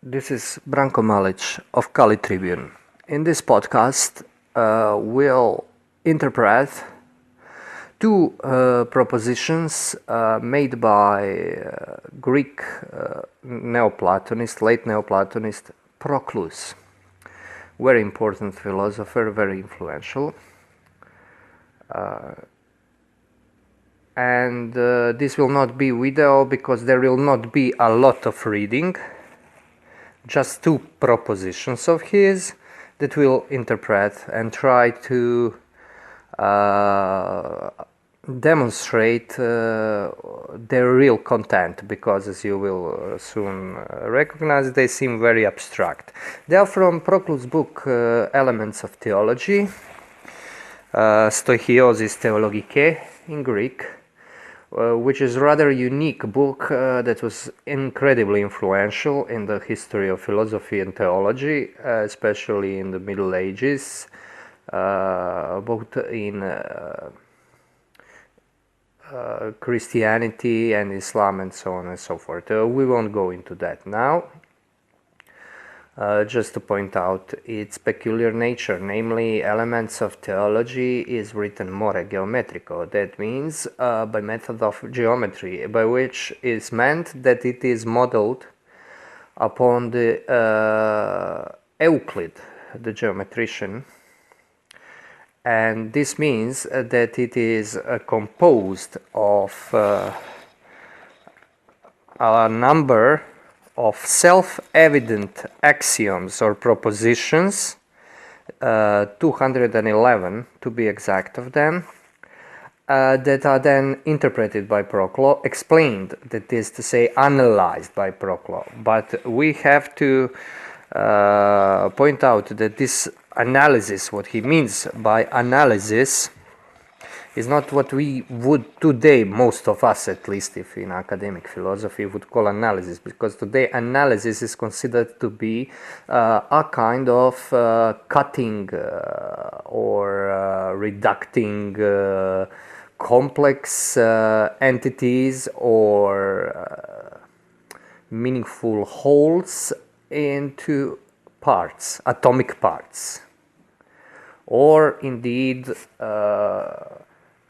This is Branko Malic of Tribune. In this podcast, we'll interpret two propositions made by Greek Neoplatonist, late Neoplatonist Proclus. Very important philosopher, very influential. And this will not be video because there will not be a lot of reading. Just two propositions of his that we'll interpret and try to demonstrate their real content, because as you will soon recognize, they seem very abstract. They are from Proclus' book Elements of Theology, Stoichiosis Theologicae in Greek, which is a rather unique book that was incredibly influential in the history of philosophy and theology, especially in the Middle Ages, both in Christianity and Islam and so on and so forth. We won't go into that now. Just to point out its peculiar nature, namely Elements of Theology is written more geometrico. That means by method of geometry, by which is meant that it is modeled upon the Euclid, the geometrician, and this means that it is composed of a number of self-evident axioms or propositions, 211 to be exact of them, that are then interpreted by Proclus, explained, that is to say, analyzed by Proclus. But we have to point out that this analysis, what he means by analysis, is not what we would today, most of us at least, if in academic philosophy, would call analysis, because today analysis is considered to be a kind of cutting or reducting complex entities or meaningful wholes into parts, atomic parts, or indeed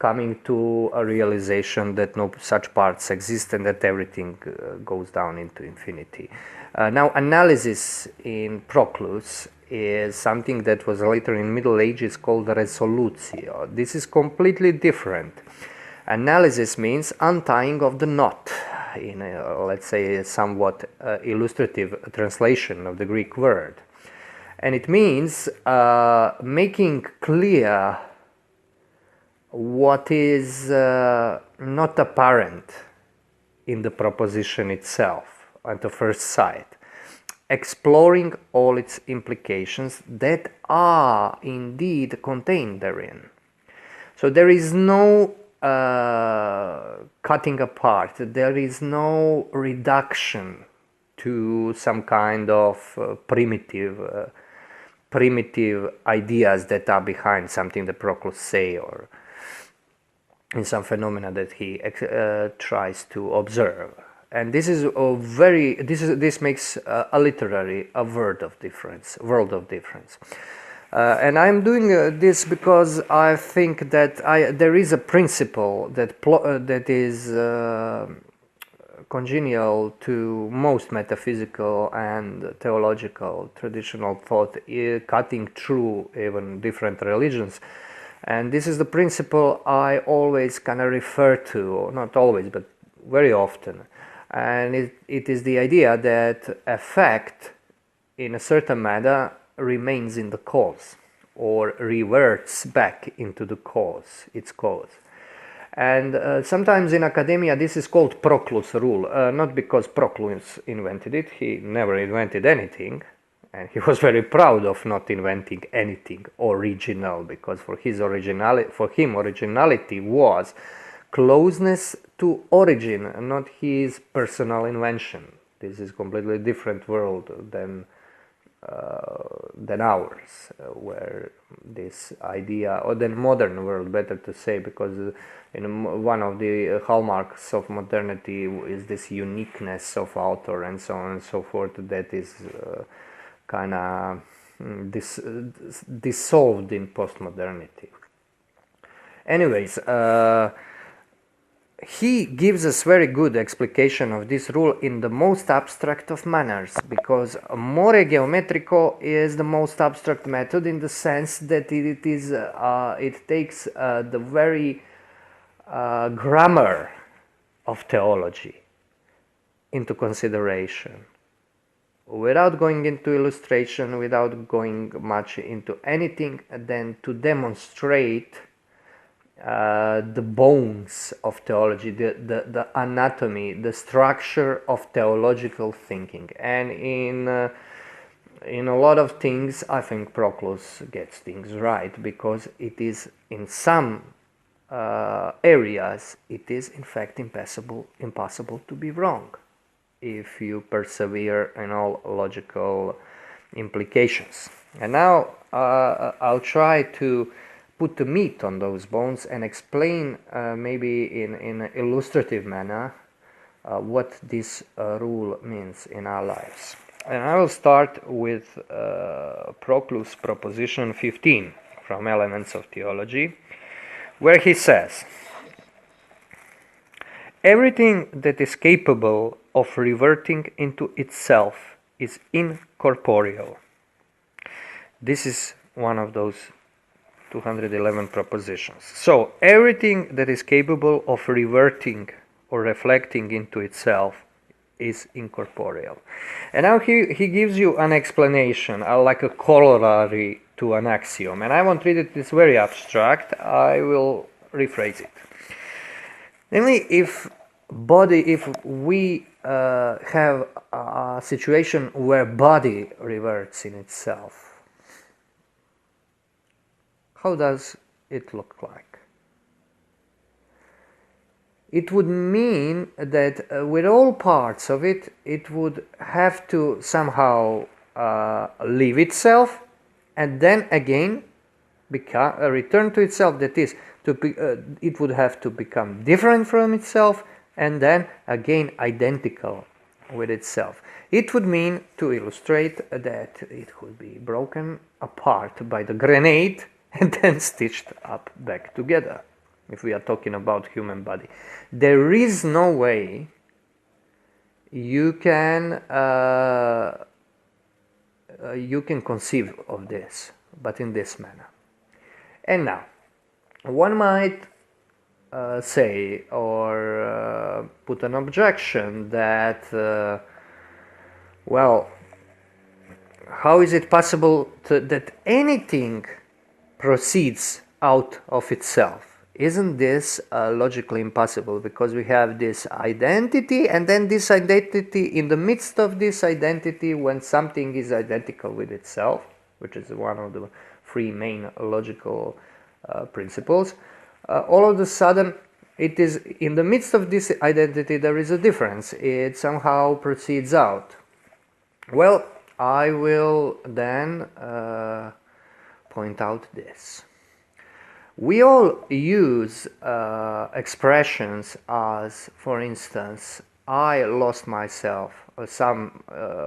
coming to a realization that no such parts exist and that everything goes down into infinity. Now, analysis in Proclus is something that was later in Middle Ages called resolutio. This is completely different. Analysis means untying of the knot, in a, let's say, a somewhat illustrative translation of the Greek word. And it means making clear what is not apparent in the proposition itself at the first sight, exploring all its implications that are indeed contained therein. So there is no cutting apart, there is no reduction to some kind of primitive ideas that are behind something that Proclus say, or in some phenomena that he tries to observe. And this is a very this makes a literary a world of difference. And I'm doing this because I think that there is a principle that that is congenial to most metaphysical and theological traditional thought, cutting through even different religions. And this is the principle I always kind of refer to, not always, but very often. And it is the idea that effect, in a certain manner, remains in the cause, or reverts back into the cause, its cause. And sometimes in academia this is called Proclus rule, not because Proclus invented it, he never invented anything, and he was very proud of not inventing anything original, because for him originality was closeness to origin, not his personal invention. This is a completely different world than than ours, where this idea, or than modern world, better to say, because one of the hallmarks of modernity is this uniqueness of author and so on and so forth, that is kind of dissolved in postmodernity. Anyways, he gives us very good explication of this rule in the most abstract of manners, because more geometrico is the most abstract method in the sense that it takes the very grammar of theology into consideration, without going into illustration, without going much into anything than to demonstrate the bones of theology, the anatomy, the structure of theological thinking. And in a lot of things, I think Proclus gets things right, because it is in some areas, it is in fact impossible to be wrong if you persevere in all logical implications. And now I'll try to put the meat on those bones and explain maybe in an illustrative manner what this rule means in our lives. And I will start with Proclus proposition 15 from Elements of Theology, where he says, everything that is capable of reverting into itself is incorporeal. This is one of those 211 propositions. So everything that is capable of reverting or reflecting into itself is incorporeal. And now he gives you an explanation, like a corollary to an axiom. And I won't read it, it's very abstract. I will rephrase it. Namely, if we have a situation where body reverts in itself, how does it look like? It would mean that with all parts of it, it would have to somehow leave itself and then again return to itself. That is, it would have to become different from itself and then again identical with itself. It would mean, to illustrate, that it could be broken apart by the grenade and then stitched up back together, if we are talking about human body. There is no way you can conceive of this, but in this manner. And now, one might say or put an objection that, well, how is it possible that anything proceeds out of itself? Isn't this logically impossible? Because we have this identity, and then this identity, in the midst of this identity, when something is identical with itself, which is one of the three main logical principles, all of a sudden, it is in the midst of this identity there is a difference. It somehow proceeds out. Well, I will then point out this. We all use expressions as, for instance, I lost myself, or some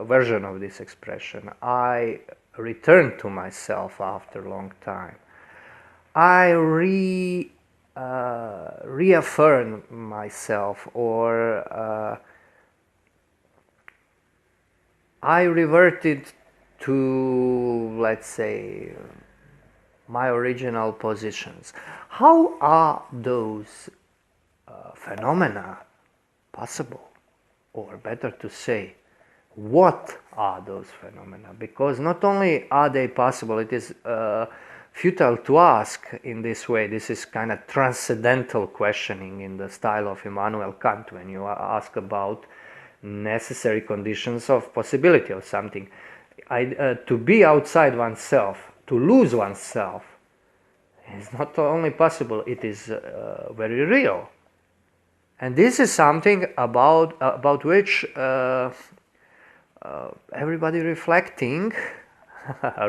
version of this expression. I returned to myself after a long time. I reaffirmed myself, or I reverted to, let's say, my original positions. How are those phenomena possible? Or better to say, what are those phenomena? Because not only are they possible, it is futile to ask in this way. This is kind of transcendental questioning in the style of Immanuel Kant, when you ask about necessary conditions of possibility of something. To be outside oneself, to lose oneself, is not only possible, it is very real. And this is something about which everybody reflecting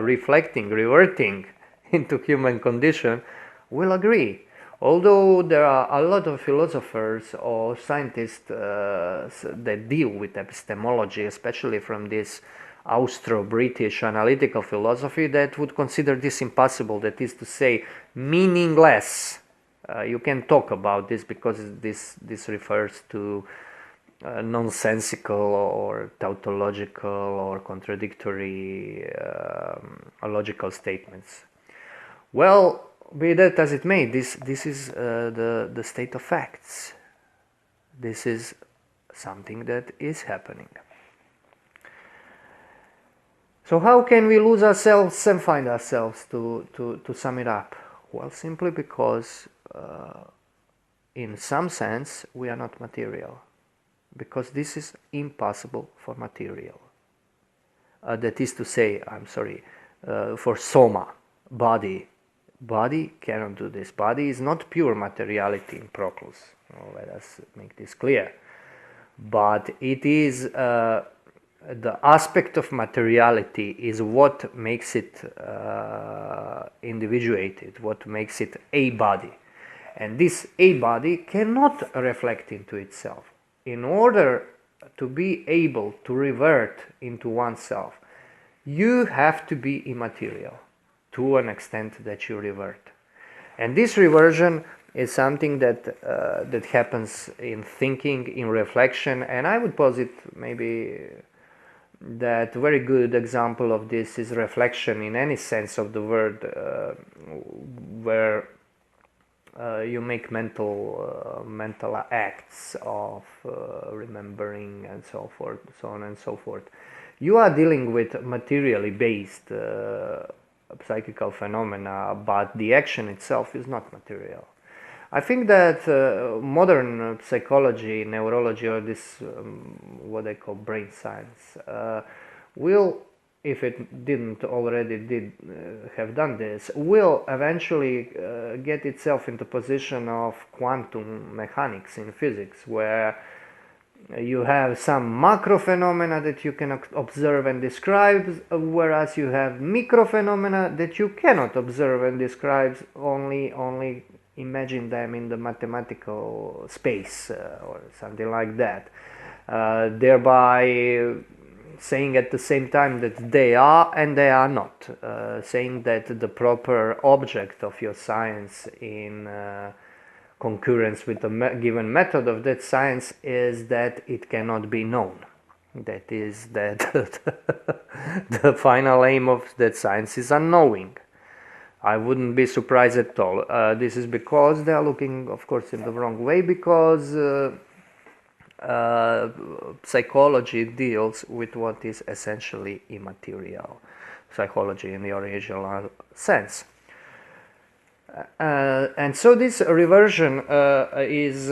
reflecting, reverting into human condition, will agree. Although there are a lot of philosophers or scientists that deal with epistemology, especially from this Austro-British analytical philosophy, that would consider this impossible, that is to say, meaningless. You can talk about this because this refers to nonsensical or tautological or contradictory logical statements. Well, be that as it may, this is the state of facts. This is something that is happening. So how can we lose ourselves and find ourselves, to sum it up? Well, simply because in some sense we are not material, because this is impossible for material. That is to say, for soma, body. Body cannot do this. Body is not pure materiality in Proclus. Let us make this clear. But it is the aspect of materiality is what makes it individuated, what makes it a body. And this a body cannot reflect into itself. In order to be able to revert into oneself, you have to be immaterial to an extent that you revert. And this reversion is something that happens in thinking, in reflection, and I would posit maybe that very good example of this is reflection in any sense of the word, where you make mental acts of remembering and so forth, so on and so forth. You are dealing with materially based psychical phenomena, but the action itself is not material. I think that modern psychology, neurology, or this what I call brain science, will, if it didn't already have done this, will eventually get itself into position of quantum mechanics in physics, where you have some macro phenomena that you can observe and describe, whereas you have micro phenomena that you cannot observe and describe, only imagine them in the mathematical space or something like that, thereby saying at the same time that they are and they are not, saying that the proper object of your science in concurrence with the given method of that science is that it cannot be known. That is that the final aim of that science is unknowing. I wouldn't be surprised at all. This is because they are looking, of course, in the wrong way, because psychology deals with what is essentially immaterial. Psychology in the original sense. And so this reversion is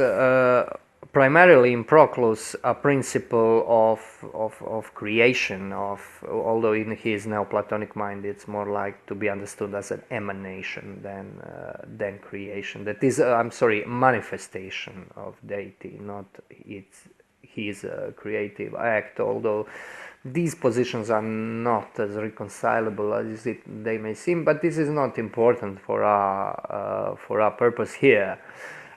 primarily in Proclus a principle of creation, although in his Neoplatonic mind it's more like to be understood as an emanation than creation. That is, manifestation of deity, not his creative act, although these positions are not as reconcilable as they may seem, but this is not important for our purpose here.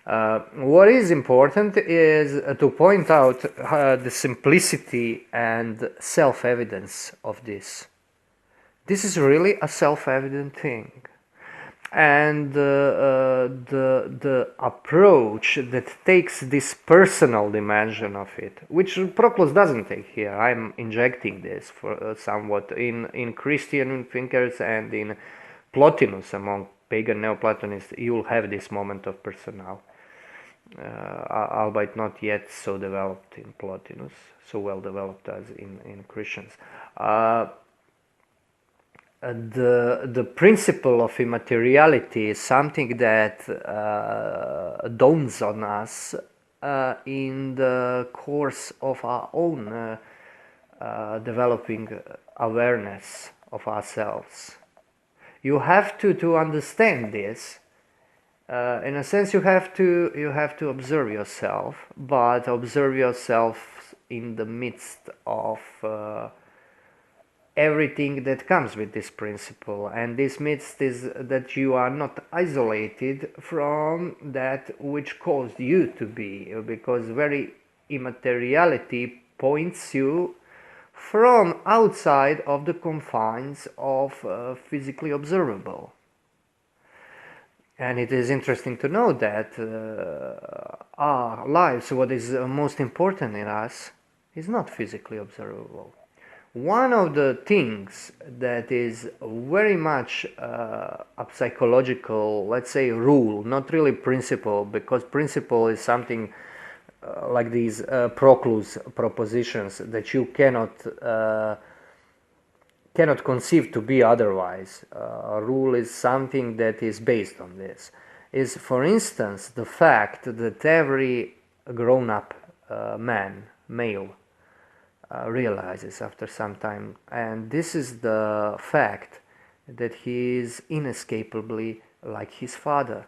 What is important is to point out the simplicity and self-evidence of this. This is really a self-evident thing. And the approach that takes this personal dimension of it, which Proclus doesn't take here. I'm injecting this for somewhat in Christian thinkers and in Plotinus, among pagan Neoplatonists, you will have this moment of personal, albeit not yet so developed in Plotinus, so well developed as in Christians. The principle of immateriality is something that dawns on us in the course of our own developing awareness of ourselves. You have to understand this. In a sense, you have to observe yourself, but observe yourself in the midst of everything that comes with this principle, and this means that you are not isolated from that which caused you to be, because very immateriality points you from outside of the confines of physically observable. And it is interesting to know that our lives, what is most important in us, is not physically observable. One of the things that is very much a psychological, let's say, rule, not really principle, because principle is something like these Proclus propositions that you cannot conceive to be otherwise. A rule is something that is based on this. Is, for instance, the fact that every grown-up male, realizes after some time, and this is the fact that he is inescapably like his father.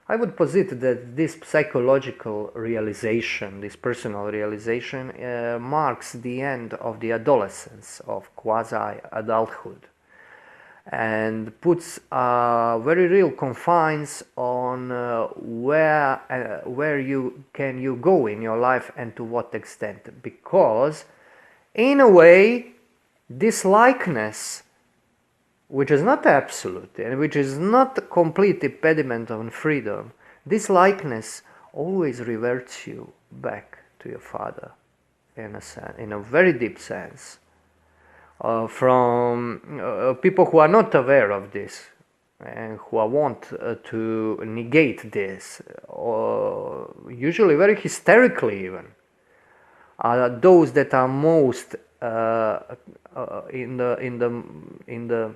I would posit that this psychological realization, this personal realization, marks the end of the adolescence, of quasi-adulthood, and puts very real confines on where you go in your life and to what extent, because in a way this likeness, which is not absolute and which is not a complete impediment on freedom, this likeness always reverts you back to your father in a very deep sense. From people who are not aware of this and who want to negate this, or usually very hysterically even, are those that are most in the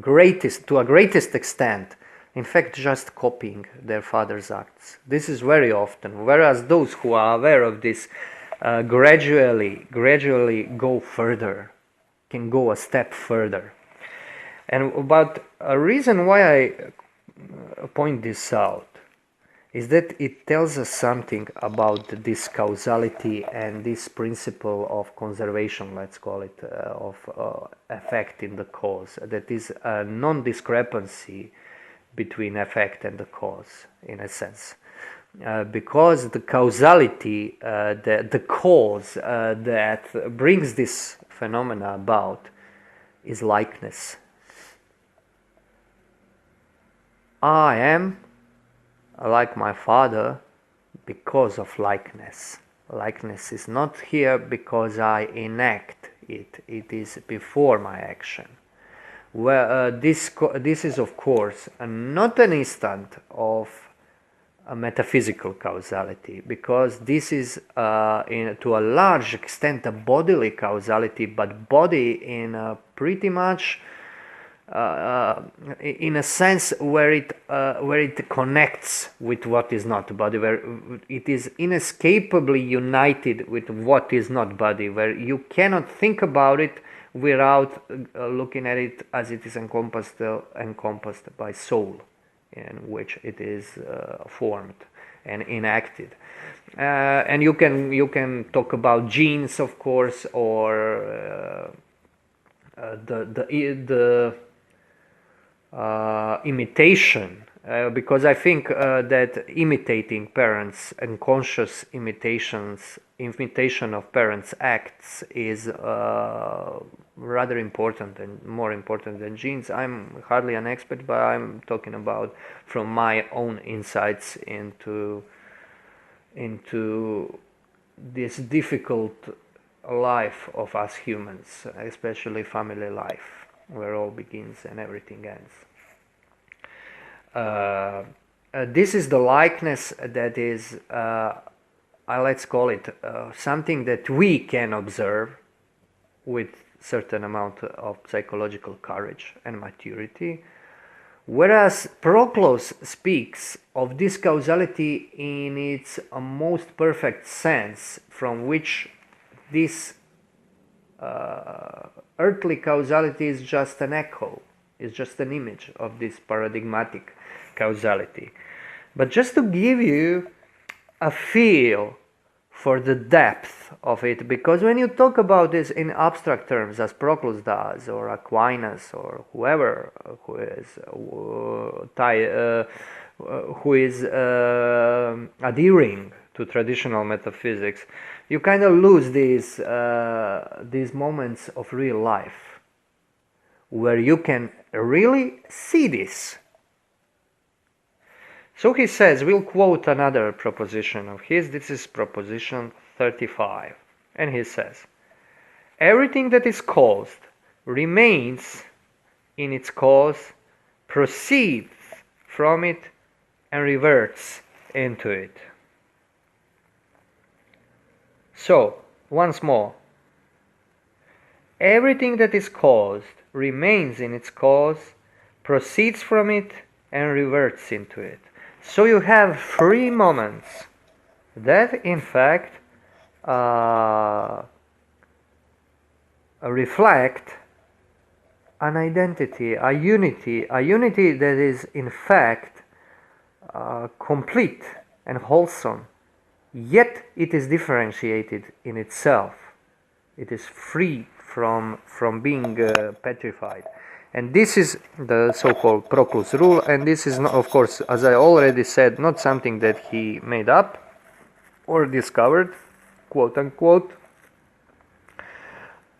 greatest, to a greatest extent, in fact, just copying their father's acts. This is very often, whereas those who are aware of this gradually go further, can go a step further. And about a reason why I point this out is that it tells us something about this causality and this principle of conservation, let's call it, of effect in the cause. That is a non-discrepancy between effect and the cause, in a sense. Because the causality, the cause that brings this phenomena about is likeness. I am like my father because of likeness. Likeness is not here because I enact it. It is before my action. Well, this is of course not an instant of a metaphysical causality, because this is to a large extent a bodily causality, but body in a pretty much in a sense where it connects with what is not body, where it is inescapably united with what is not body, where you cannot think about it without looking at it as it is encompassed by soul, in which it is formed and enacted. And you can talk about genes, of course, or the imitation, because I think that imitating parents and conscious imitation of parents' acts is rather important and more important than genes. I'm hardly an expert, but I'm talking about from my own insights into this difficult life of us humans, especially family life, where all begins and everything ends. This is the likeness that is, let's call it, something that we can observe with certain amount of psychological courage and maturity, whereas Proclus speaks of this causality in its most perfect sense, from which this earthly causality is just an echo, is just an image of this paradigmatic causality. But just to give you a feel for the depth of it, because when you talk about this in abstract terms, as Proclus does, or Aquinas, or whoever who is adhering to traditional metaphysics, you kind of lose these moments of real life, where you can really see this. So he says, we'll quote another proposition of his. This is proposition 35. And he says, everything that is caused remains in its cause, proceeds from it, and reverts into it. So, once more, everything that is caused remains in its cause, proceeds from it, and reverts into it. So you have three moments that, in fact, reflect an identity, a unity that is, in fact, complete and wholesome, yet it is differentiated in itself. It is free from being petrified. And this is the so-called Proclus rule, and this is, not, of course, as I already said, not something that he made up or discovered, quote unquote,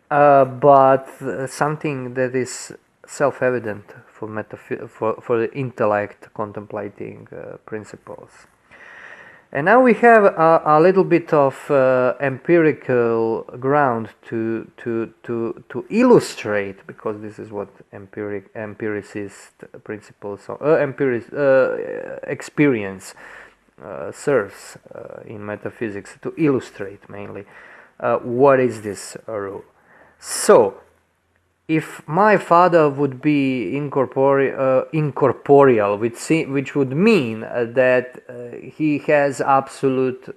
but something that is self-evident for the intellect contemplating principles. And now we have a little bit of empirical ground to illustrate, because this is what empiricist principles, experience serves in metaphysics, to illustrate mainly what is this rule. So, if my father would be incorporeal, which would mean that he has absolute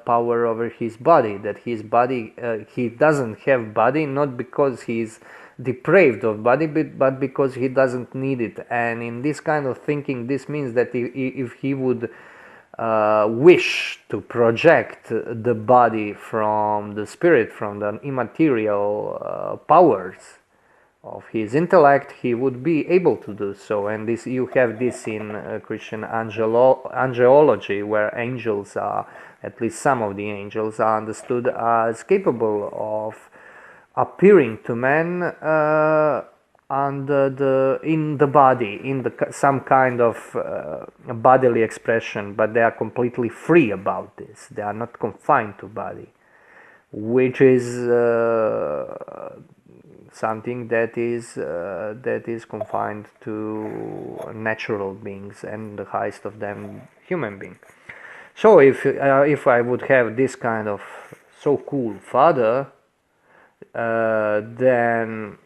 power over his body, that his body, he doesn't have body, not because he's depraved of body, but because he doesn't need it. And in this kind of thinking, this means that if he would wish to project the body from the spirit, from the immaterial powers of his intellect, he would be able to do so. And this, you have this in Christian angelology, where angels are, at least some of the angels, are understood as capable of appearing to men in the body, in some kind of bodily expression, but they are completely free about this. They are not confined to body, which is something that is confined to natural beings, and the highest of them human being. So if I would have this kind of so cool father, then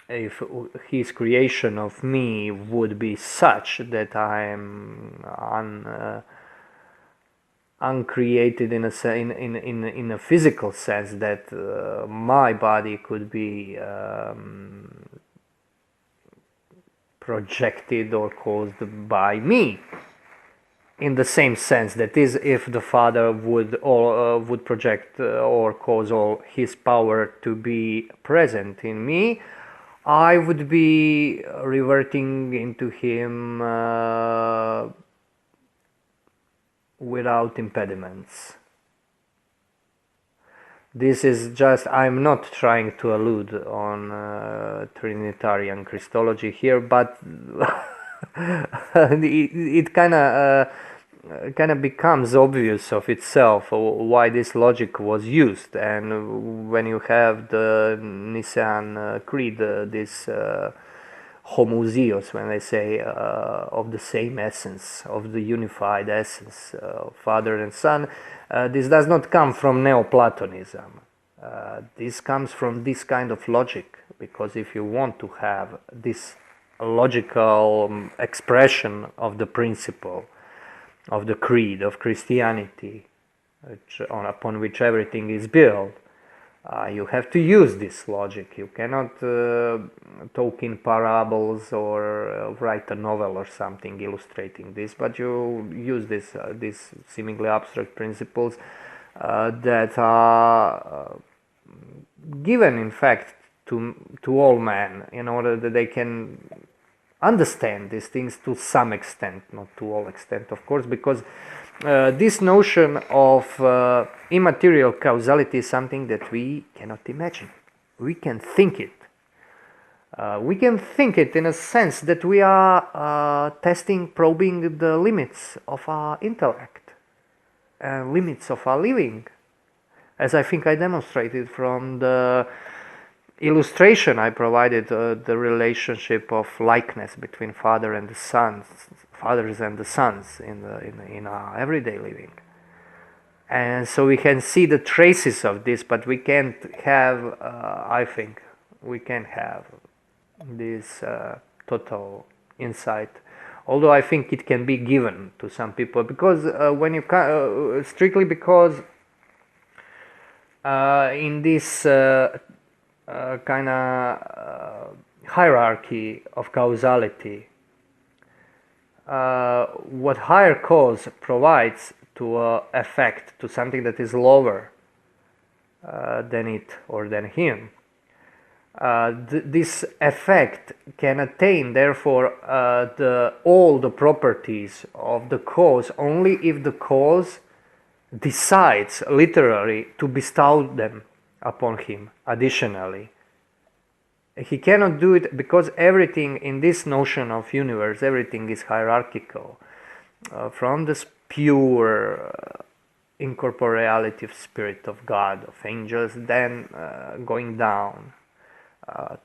if his creation of me would be such that I am uncreated in a physical sense, that my body could be projected or caused by me, in the same sense that is, if the father would project or cause all his power to be present in me, I would be reverting into him without impediments. This is just, I'm not trying to allude on Trinitarian Christology here, but it kind of becomes obvious of itself why this logic was used. And when you have the Nicene Creed, this homoousios, when they say of the same essence, of the unified essence, Father and Son, this does not come from Neoplatonism. This comes from this kind of logic, because if you want to have this logical expression of the principle of the creed of Christianity, upon which everything is built, you have to use this logic. You cannot talk in parables or write a novel or something illustrating this, but you use these seemingly abstract principles that are given, in fact, to all men, in order that they can understand these things to some extent, not to all extent, of course, because this notion of immaterial causality is something that we cannot imagine. We can think it. We can think it in a sense that we are probing the limits of our intellect, limits of our living, as I think I demonstrated from the illustration I provided, the relationship of likeness between fathers and the sons in our everyday living. And so we can see the traces of this, but we can't have, I think, we can't have this total insight. Although I think it can be given to some people, because when you strictly because in this kind of hierarchy of causality, what higher cause provides to effect, to something that is lower than it or than him, this effect can attain therefore all the properties of the cause only if the cause decides literally to bestow them upon him additionally. He cannot do it because everything in this notion of universe, everything is hierarchical, from this pure incorporeality of spirit of God, of angels, then going down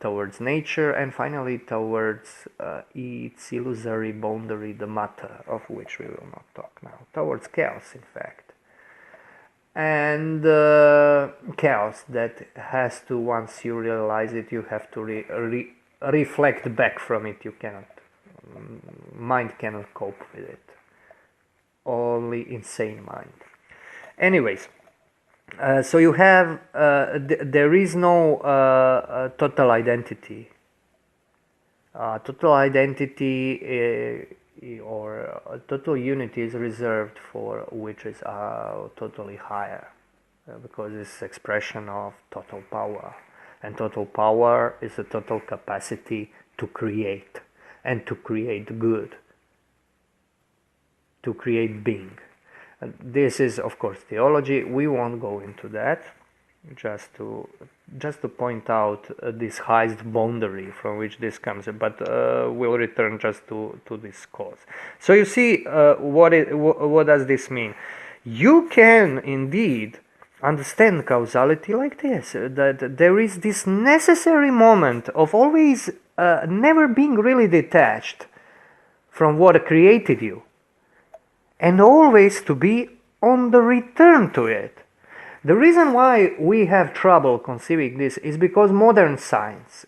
towards nature, and finally towards its illusory boundary, the matter, of which we will not talk now, towards chaos, in fact. And chaos that has to, once you realize it, you have to reflect back from it. You cannot, mind cannot cope with it. Only insane mind. Anyways, so you have, there is no total identity. Total identity or total unity is reserved for which is totally higher, because it's expression of total power, and total power is a total capacity to create, and to create good, to create being. This is, of course, theology. We won't go into that. Just to point out this highest boundary from which this comes, but we'll return just to this cause. So you see, what does this mean? You can indeed understand causality like this, that there is this necessary moment of always never being really detached from what created you, and always to be on the return to it. The reason why we have trouble conceiving this is because modern science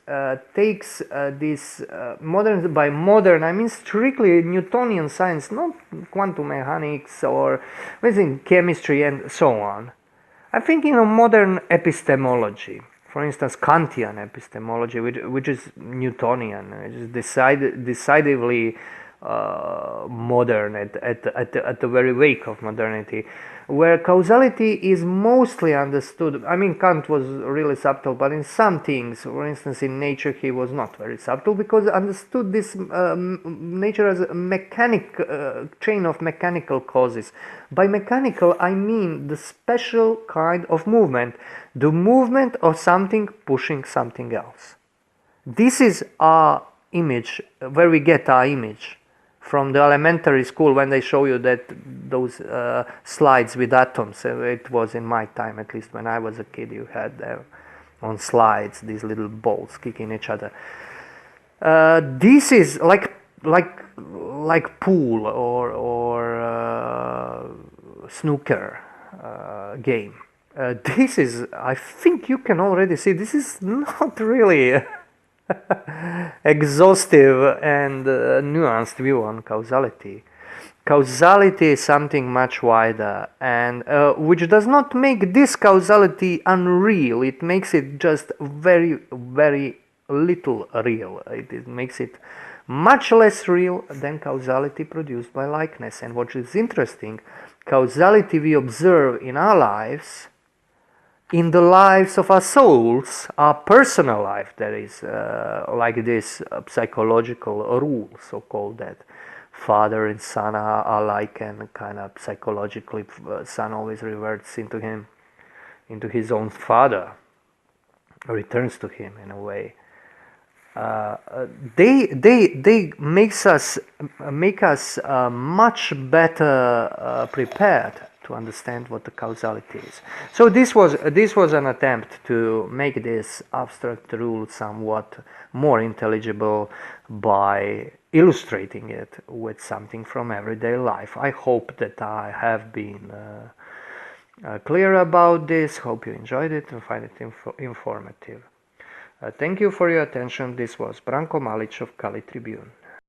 takes this, by modern I mean strictly Newtonian science, not quantum mechanics or chemistry and so on. I'm thinking of modern epistemology, for instance Kantian epistemology, which is Newtonian, which is decidedly modern at the very wake of modernity, where causality is mostly understood. I mean, Kant was really subtle, but in some things, for instance in nature, he was not very subtle, because understood this nature as a chain of mechanical causes. By mechanical I mean the special kind of movement, the movement of something pushing something else. This is our image, where we get our image from the elementary school, when they show you that those slides with atoms. It was in my time, at least when I was a kid, you had on slides these little balls kicking each other. This is like pool or snooker game. This is, I think you can already see, this is not really exhaustive and nuanced view on causality. Causality is something much wider, and which does not make this causality unreal. It makes it just very, very little real. It makes it much less real than causality produced by likeness. And what is interesting causality we observe in our lives, in the lives of our souls, our personal life, that is, like this psychological rule, so-called, that father and son are alike, and kind of psychologically son always reverts into his own father, returns to him in a way. They make us much better prepared to understand what the causality is. So this was an attempt to make this abstract rule somewhat more intelligible by illustrating it with something from everyday life. I hope that I have been clear about this. Hope you enjoyed it and find it informative. Thank you for your attention. This was Branko Malic of Kali Tribune.